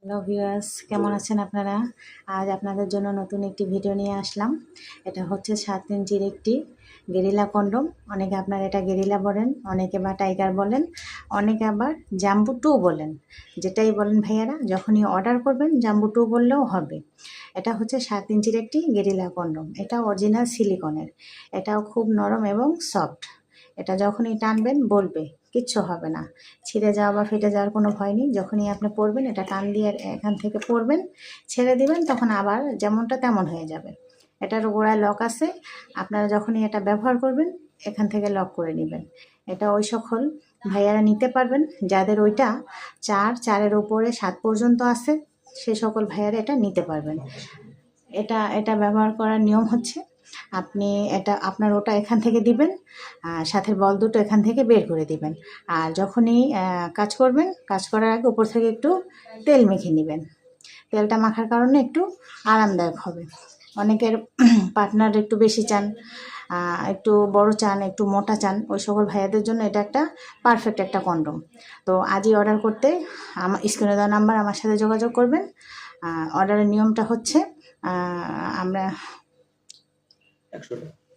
Hello viewers, কেমন আছেন আপনারা? আজ আপনাদের জন্য নতুন একটি ভিডিও নিয়ে আসলাম। এটা হচ্ছে 7 ইঞ্চির একটি গেরিলা কন্ডম। অনেকে আপনারা এটা গেরিলা বলেন, অনেকে বা টাইগার বলেন, অনেকে আবার জাম্বু 2 বলেন। যেটাই বলেন ভাইয়ারা, যখনই অর্ডার করবেন জাম্বু 2 বললেও হবে। এটা হচ্ছে 7 ইঞ্চির একটি গেরিলা কন্ডম। এটা অরিজিনাল সিলিকনের। এটাও খুব নরম এবং সফট। এটা যখনই টানবেন বলবে, কিচ্ছু হবে না। ছিঁড়ে যাওয়া বা ফেটে যাওয়ার কোনো ভয় নেই। যখনই আপনি পরবেন এটা টান দিয়ে এখান থেকে পরবেন, ছেড়ে দিবেন, তখন আবার যেমনটা তেমন হয়ে যাবে। এটার গোড়ায় লক আছে। আপনারা যখনই এটা ব্যবহার করবেন এখান থেকে লক করে নেবেন। এটা ওই সকল ভাইয়ারা নিতে পারবেন যাদের ওইটা 4-4-এর উপরে 7 পর্যন্ত আছে, সে সকল ভাইয়ারা এটা নিতে পারবেন। এটা ব্যবহার করার নিয়ম হচ্ছে, আপনি এটা আপনার ওটা এখান থেকে দিবেন, সাথে বল দুটো এখান থেকে বের করে দিবেন। আর যখনই কাজ করবেন, কাজ করার আগে উপর থেকে একটু তেল মেখে নেবেন। তেলটা মাখার কারণে একটু আরামদায়ক হবে। অনেকের পার্টনার একটু বেশি চান, একটু বড় চান, একটু মোটা চান, ওই সকল ভাইয়াদের জন্য এটা একটা পারফেক্ট একটা কন্ডম। তো আজই অর্ডার করতে আমার স্ক্রিনে দেওয়া নাম্বার আমার সাথে যোগাযোগ করবেন। অর্ডারের নিয়মটা হচ্ছে আমরা 100 টাকা